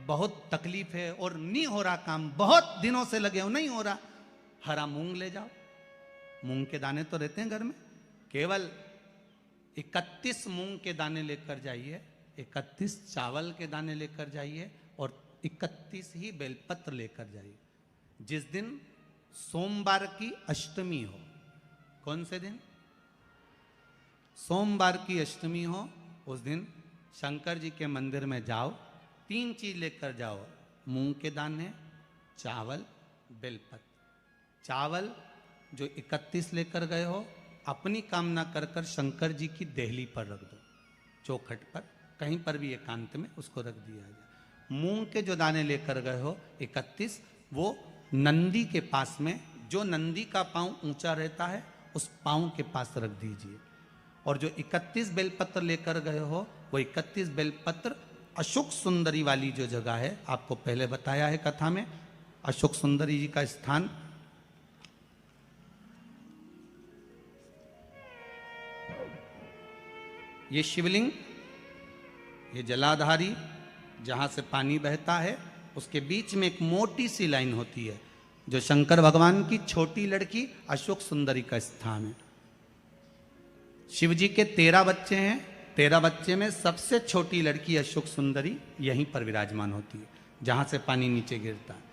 बहुत तकलीफ है और नहीं हो रहा काम, बहुत दिनों से लगे हो नहीं हो रहा, हरा मूंग ले जाओ। मूंग के दाने तो रहते हैं घर में, केवल 31 मूंग के दाने लेकर जाइए, 31 चावल के दाने लेकर जाइए और 31 ही बेलपत्र लेकर जाइए। जिस दिन सोमवार की अष्टमी हो, कौन से दिन? सोमवार की अष्टमी हो, उस दिन शंकर जी के मंदिर में जाओ, 3 चीज लेकर जाओ, मूंग के दाने, चावल, बेलपत्र। चावल जो 31 लेकर गए हो, अपनी कामना कर कर शंकर जी की देहली पर रख दो, चौखट पर, कहीं पर भी एकांत में उसको रख दिया जाए। मूंग के जो दाने लेकर गए हो 31, वो नंदी के पास में, जो नंदी का पांव ऊंचा रहता है उस पांव के पास रख दीजिए। और जो 31 बेलपत्र लेकर गए हो, वो 31 बेलपत्र अशोक सुंदरी वाली जो जगह है, आपको पहले बताया है कथा में, अशोक सुंदरी जी का स्थान ये शिवलिंग, ये जलाधारी जहां से पानी बहता है, उसके बीच में एक मोटी सी लाइन होती है, जो शंकर भगवान की छोटी लड़की अशोक सुंदरी का स्थान है। शिव जी के 13 बच्चे हैं, 13 बच्चे में सबसे छोटी लड़की अशोक सुंदरी यहीं पर विराजमान होती है, जहां से पानी नीचे गिरता है।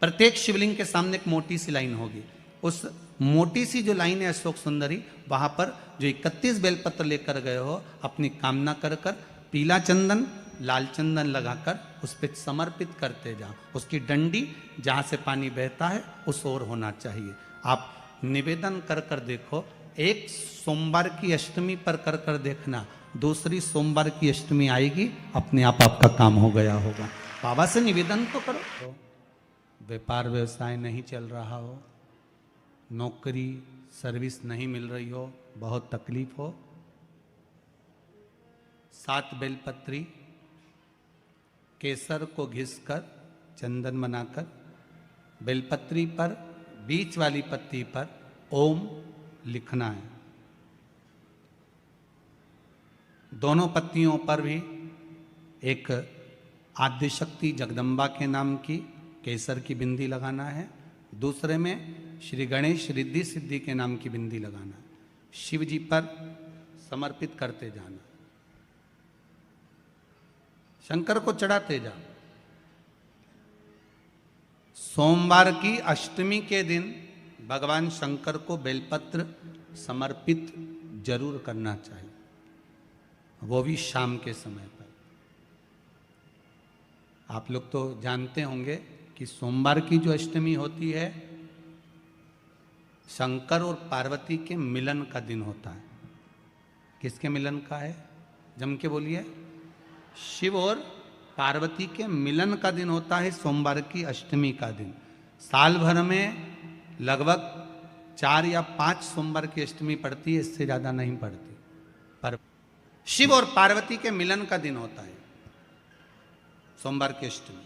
प्रत्येक शिवलिंग के सामने एक मोटी सी लाइन होगी, उस मोटी सी जो लाइन है अशोक सुंदरी, वहां पर जो 31 बेलपत्र लेकर गए हो, अपनी कामना कर कर पीला चंदन, लाल चंदन लगाकर उस पर समर्पित करते जाओ। उसकी डंडी जहां से पानी बहता है उस ओर होना चाहिए। आप निवेदन कर कर देखो, एक सोमवार की अष्टमी पर कर कर देखना, दूसरी सोमवार की अष्टमी आएगी, अपने आप आपका काम हो गया होगा। बाबा से निवेदन तो करो। व्यापार व्यवसाय नहीं चल रहा हो, नौकरी सर्विस नहीं मिल रही हो, बहुत तकलीफ हो, 7 बेलपत्री केसर को घिसकर चंदन बनाकर बेलपत्री पर बीच वाली पत्ती पर ओम लिखना है। दोनों पत्तियों पर भी एक आद्य शक्ति जगदम्बा के नाम की केसर की बिंदी लगाना है, दूसरे में श्री गणेश रिद्धि सिद्धि के नाम की बिंदी लगाना है। शिव जी पर समर्पित करते जाना, शंकर को चढ़ाते जाओ। सोमवार की अष्टमी के दिन भगवान शंकर को बेलपत्र समर्पित जरूर करना चाहिए, वो भी शाम के समय पर। आप लोग तो जानते होंगे कि सोमवार की जो अष्टमी होती है, शंकर और पार्वती के मिलन का दिन होता है। किसके मिलन का है? जम के बोलिए। शिव और पार्वती के मिलन का दिन होता है सोमवार की अष्टमी का दिन। साल भर में लगभग 4 या 5 सोमवार की अष्टमी पड़ती है, इससे ज्यादा नहीं पड़ती, पर शिव और पार्वती के मिलन का दिन होता है सोमवार की अष्टमी।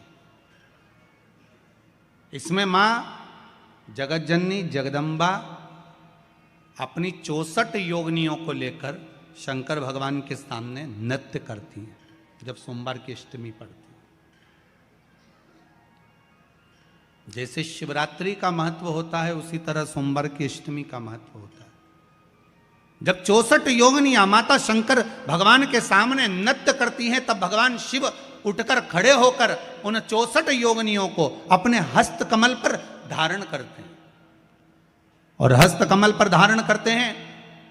इसमें मां जगत जननी जगदम्बा अपनी 64 योगिनियों को लेकर शंकर भगवान के सामने नृत्य करती हैं जब सोमवार की अष्टमी पड़ती है। जैसे शिवरात्रि का महत्व होता है, उसी तरह सोमवार की अष्टमी का महत्व होता है। जब 64 योगिनियां माता शंकर भगवान के सामने नृत्य करती हैं, तब भगवान शिव उठकर खड़े होकर उन 64 योगिनियों को अपने हस्त कमल पर धारण करते हैं, और हस्त कमल पर धारण करते हैं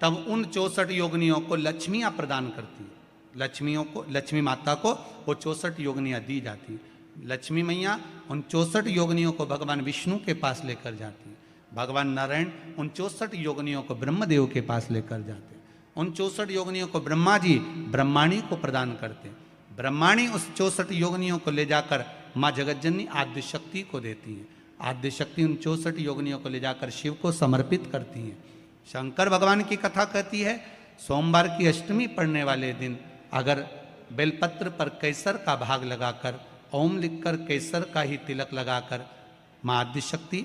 तब उन 64 योगिनियों को लक्ष्मियां प्रदान करती है। लक्ष्मियों को, लक्ष्मी माता को वो 64 योगिनियां दी जाती हैं। लक्ष्मी मैया उन 64 योगिनियों को भगवान विष्णु के पास लेकर जाती है। भगवान नारायण उन 64 योगिनियों को ब्रह्मदेव के पास लेकर जाते हैं। उन 64 योगिनियों को ब्रह्मा जी ब्रह्माणी को प्रदान करते हैं। ब्रह्माणी उस 64 योगिनियों को ले जाकर माँ जगतजननी आद्य शक्ति को देती हैं। आद्य शक्ति उन 64 योगिनियों को ले जाकर शिव को समर्पित करती हैं। शंकर भगवान की कथा कहती है, सोमवार की अष्टमी पड़ने वाले दिन अगर बेलपत्र पर केसर का भाग लगाकर, ओम लिखकर केसर का ही तिलक लगाकर माँ आद्य शक्ति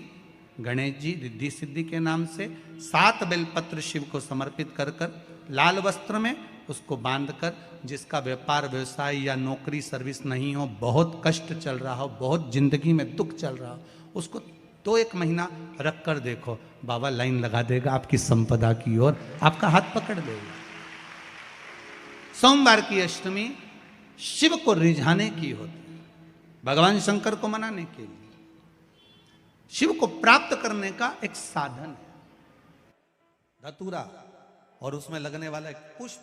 गणेश जी रिद्धि सिद्धि के नाम से 7 बेलपत्र शिव को समर्पित कर कर लाल वस्त्र में उसको बांधकर, जिसका व्यापार व्यवसाय या नौकरी सर्विस नहीं हो, बहुत कष्ट चल रहा हो, बहुत जिंदगी में दुख चल रहा हो, उसको 2-1 महीना रख कर देखो, बाबा लाइन लगा देगा आपकी संपदा की ओर, आपका हाथ पकड़ देगा। सोमवार की अष्टमी शिव को रिझाने की होती है, भगवान शंकर को मनाने के लिए, शिव को प्राप्त करने का एक साधन है। धतूरा और उसमें लगने वाला एक पुष्प,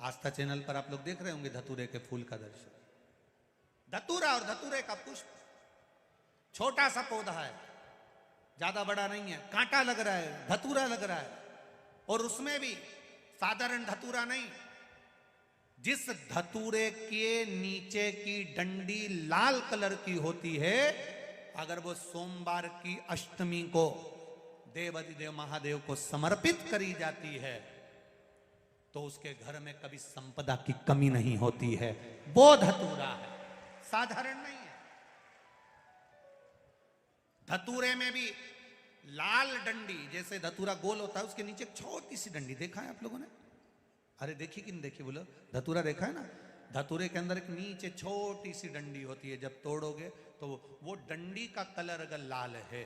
आस्था चैनल पर आप लोग देख रहे होंगे धतूरे के फूल का दर्शन। धतूरा और धतूरे का पुष्प छोटा सा पौधा है, ज्यादा बड़ा नहीं है, कांटा लग रहा है, धतूरा लग रहा है, और उसमें भी साधारण धतूरा नहीं, जिस धतूरे के नीचे की डंडी लाल कलर की होती है, अगर वो सोमवार की अष्टमी को देवाधिदेव महादेव को समर्पित करी जाती है तो उसके घर में कभी संपदा की कमी नहीं होती है। वो धतूरा है, साधारण नहीं है। धतूरे में भी लाल डंडी, जैसे धतूरा गोल होता है उसके नीचे एक छोटी सी डंडी, देखा है आप लोगों ने? अरे देखी कि नहीं देखी बोलो? धतूरा देखा है ना? धतूरे के अंदर एक नीचे छोटी सी डंडी होती है, जब तोड़ोगे तो वो डंडी का कलर अगर लाल है,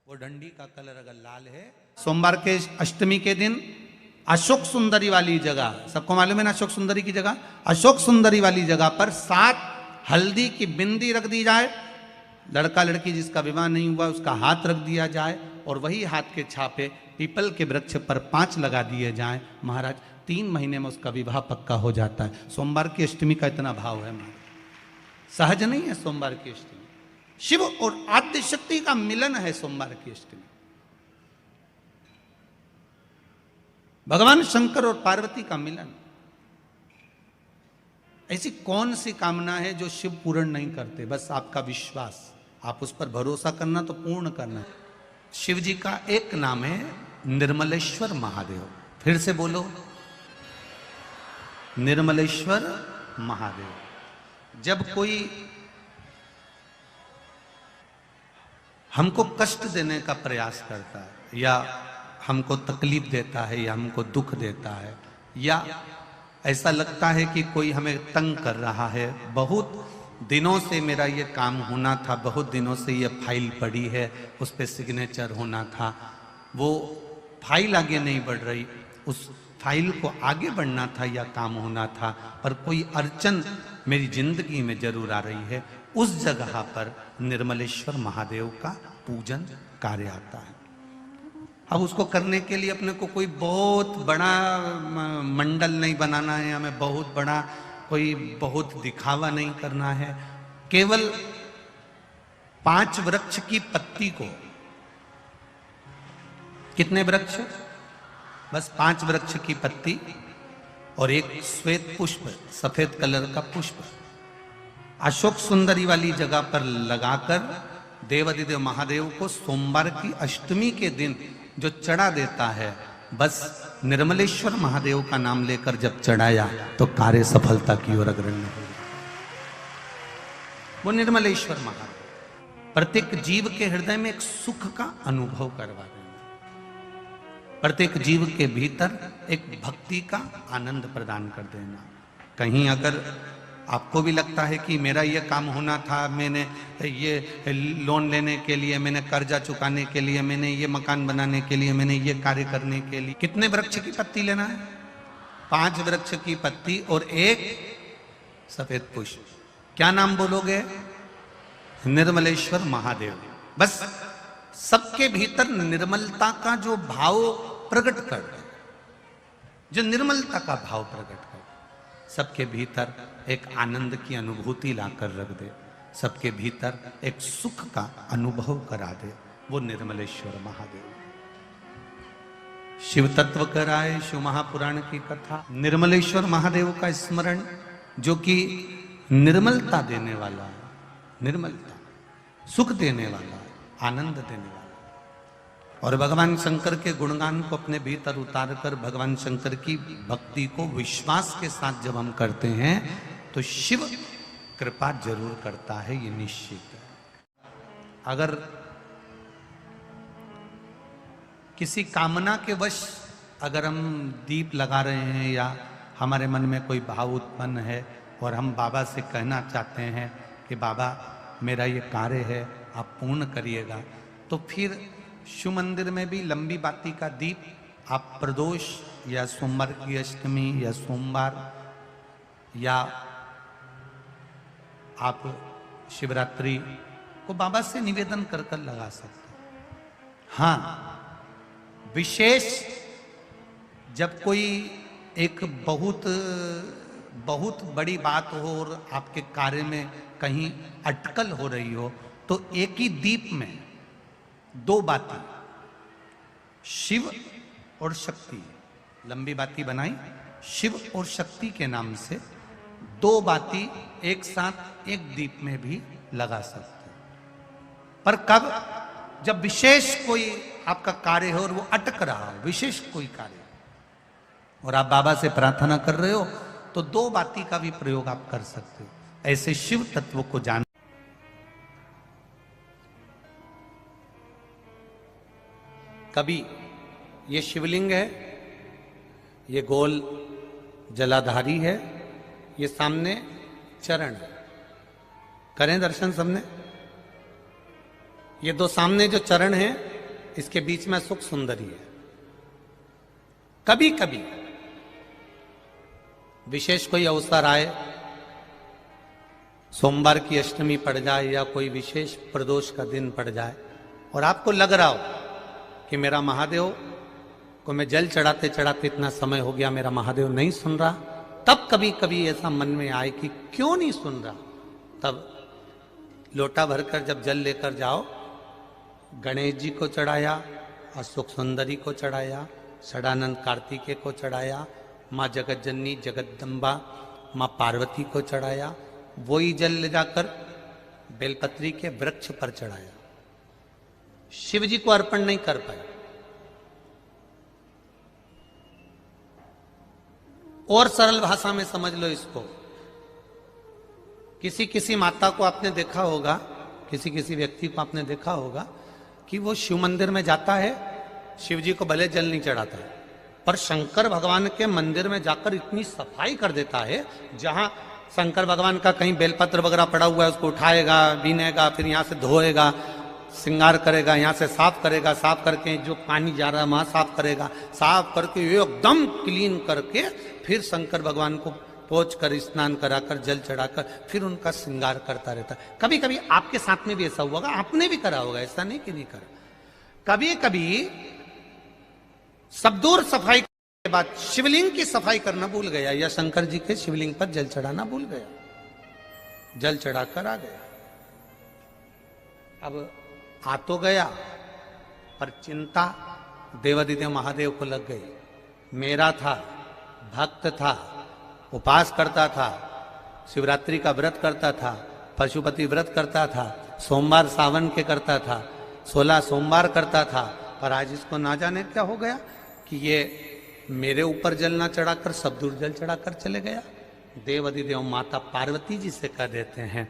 वो डंडी का कलर अगर लाल है, सोमवार के अष्टमी के दिन अशोक सुंदरी वाली जगह, सबको मालूम है ना अशोक सुंदरी की जगह? अशोक सुंदरी वाली जगह पर 7 हल्दी की बिंदी रख दी जाए, लड़का लड़की जिसका विवाह नहीं हुआ उसका हाथ रख दिया जाए, और वही हाथ के छापे पीपल के वृक्ष पर 5 लगा दिए जाएं, महाराज 3 महीने में उसका विवाह पक्का हो जाता है। सोमवार की अष्टमी का इतना भाव है महाराज, सहज नहीं है सोमवार की अष्टमी। शिव और आद्य शक्ति का मिलन है सोमवार की अष्टमी। भगवान शंकर और पार्वती का मिलन। ऐसी कौन सी कामना है जो शिव पूर्ण नहीं करते? बस आपका विश्वास, आप उस पर भरोसा करना तो पूर्ण करना है। शिव जी का एक नाम है निर्मलेश्वर महादेव। फिर से बोलो, निर्मलेश्वर महादेव। जब कोई हमको कष्ट देने का प्रयास करता है, या हमको तकलीफ देता है, या हमको दुख देता है, या ऐसा लगता है कि कोई हमें तंग कर रहा है, बहुत दिनों से मेरा ये काम होना था, बहुत दिनों से ये फाइल पड़ी है, उस पर सिग्नेचर होना था, वो फाइल आगे नहीं बढ़ रही, उस फाइल को आगे बढ़ना था या काम होना था, पर कोई अड़चन मेरी जिंदगी में जरूर आ रही है, उस जगह पर निर्मलेश्वर महादेव का पूजन कार्य आता है। अब उसको करने के लिए अपने को कोई बहुत बड़ा मंडल नहीं बनाना है, हमें बहुत बड़ा कोई बहुत दिखावा नहीं करना है। केवल 5 वृक्ष की पत्ती को, कितने वृक्ष? बस 5 वृक्ष की पत्ती और एक श्वेत पुष्प, सफेद कलर का पुष्प अशोक सुंदरी वाली जगह पर लगाकर देवाधिदेव महादेव को सोमवार की अष्टमी के दिन जो चढ़ा देता है, बस निर्मलेश्वर महादेव का नाम लेकर जब चढ़ाया तो कार्य सफलता की ओर अग्रणी हो। वो निर्मलेश्वर महादेव प्रत्येक जीव के हृदय में एक सुख का अनुभव करवा देना, प्रत्येक जीव के भीतर एक भक्ति का आनंद प्रदान कर देना। कहीं अगर आपको भी लगता है कि मेरा ये काम होना था, मैंने ये लोन लेने के लिए, मैंने कर्जा चुकाने के लिए, मैंने ये मकान बनाने के लिए, मैंने ये कार्य करने के लिए, कितने वृक्ष की पत्ती लेना है? 5 वृक्ष की पत्ती और एक सफेद पुष्प। क्या नाम बोलोगे? निर्मलेश्वर महादेव। बस सबके भीतर निर्मलता का जो भाव प्रकट कर दे, जो निर्मलता का भाव प्रकट कर, सबके भीतर एक आनंद की अनुभूति लाकर रख दे, सबके भीतर एक सुख का अनुभव करा दे, वो निर्मलेश्वर महादेव। शिव तत्व कराए शिव महापुराण की कथा। निर्मलेश्वर महादेव का स्मरण जो कि निर्मलता देने वाला है, निर्मलता, सुख देने वाला है, आनंद देने वाला है। और भगवान शंकर के गुणगान को अपने भीतर उतार कर भगवान शंकर की भक्ति को विश्वास के साथ जब हम करते हैं तो शिव कृपा जरूर करता है, ये निश्चित है। अगर किसी कामना के वश अगर हम दीप लगा रहे हैं या हमारे मन में कोई भाव उत्पन्न है और हम बाबा से कहना चाहते हैं कि बाबा मेरा ये कार्य है आप पूर्ण करिएगा, तो फिर शिव मंदिर में भी लंबी बाती का दीप आप प्रदोष या सोमवार की अष्टमी या सोमवार या आप शिवरात्रि को बाबा से निवेदन कर कर लगा सकते हैं। हाँ, विशेष जब कोई एक बहुत बड़ी बात हो और आपके कार्य में कहीं अटकल हो रही हो, तो एक ही दीप में दो बाती, शिव और शक्ति, लंबी बाती बनाई शिव और शक्ति के नाम से, दो बाती एक साथ एक दीप में भी लगा सकते हैं। पर कब? जब विशेष कोई आपका कार्य हो और वो अटक रहा हो, विशेष कोई कार्य, और आप बाबा से प्रार्थना कर रहे हो, तो दो बाती का भी प्रयोग आप कर सकते हो। ऐसे शिव तत्व को जान। कभी ये शिवलिंग है, ये गोल जलाधारी है, ये सामने चरण है। करें दर्शन सबने। ये दो सामने जो चरण है, इसके बीच में सुख सुंदरी है। कभी कभी विशेष कोई अवसर आए, सोमवार की अष्टमी पड़ जाए या कोई विशेष प्रदोष का दिन पड़ जाए और आपको लग रहा हो कि मेरा महादेव को मैं जल चढ़ाते चढ़ाते इतना समय हो गया, मेरा महादेव नहीं सुन रहा, तब कभी कभी ऐसा मन में आए कि क्यों नहीं सुन रहा, तब लोटा भरकर जब जल लेकर जाओ, गणेश जी को चढ़ाया और सुख सुंदरी को चढ़ाया, षडानंद कार्तिकेय को चढ़ाया, माँ जगत जननी जगदम्बा माँ पार्वती को चढ़ाया, वही जल ले जाकर बेलपत्री के वृक्ष पर चढ़ाया। शिव जी को अर्पण नहीं कर पाए। और सरल भाषा में समझ लो इसको, किसी किसी माता को आपने देखा होगा, किसी किसी व्यक्ति को आपने देखा होगा कि वो शिव मंदिर में जाता है, शिव जी को भले जल नहीं चढ़ाता है, पर शंकर भगवान के मंदिर में जाकर इतनी सफाई कर देता है, जहां शंकर भगवान का कहीं बेलपत्र वगैरह पड़ा हुआ है उसको उठाएगा, बीनेगा, फिर यहाँ से धोएगा, श्रृंगार करेगा, यहाँ से साफ करेगा, साफ करके जो पानी जा रहा है वहां साफ करेगा, साफ करके एकदम क्लीन करके फिर शंकर भगवान को पोंछ कर स्नान कराकर जल चढ़ाकर फिर उनका श्रृंगार करता रहता है। कभी कभी आपके साथ में भी ऐसा हुआ होगा, आपने भी करा होगा, ऐसा नहीं कि नहीं करा। कभी कभी सब दूर सफाई के बाद शिवलिंग की सफाई करना भूल गया या शंकर जी के शिवलिंग पर जल चढ़ाना भूल गया, जल चढ़ाकर आ गया। अब आ तो गया, पर चिंता देवादिदेव महादेव को लग गई। मेरा था, भक्त था, उपास करता था, शिवरात्रि का व्रत करता था, पशुपति व्रत करता था, सोमवार सावन के करता था, 16 सोमवार करता था, पर आज इसको ना जाने क्या हो गया कि ये मेरे ऊपर जल ना चढ़ाकर सब दूर जल चढ़ाकर चले गया। देव अधिदेव माता पार्वती जी से कह देते हैं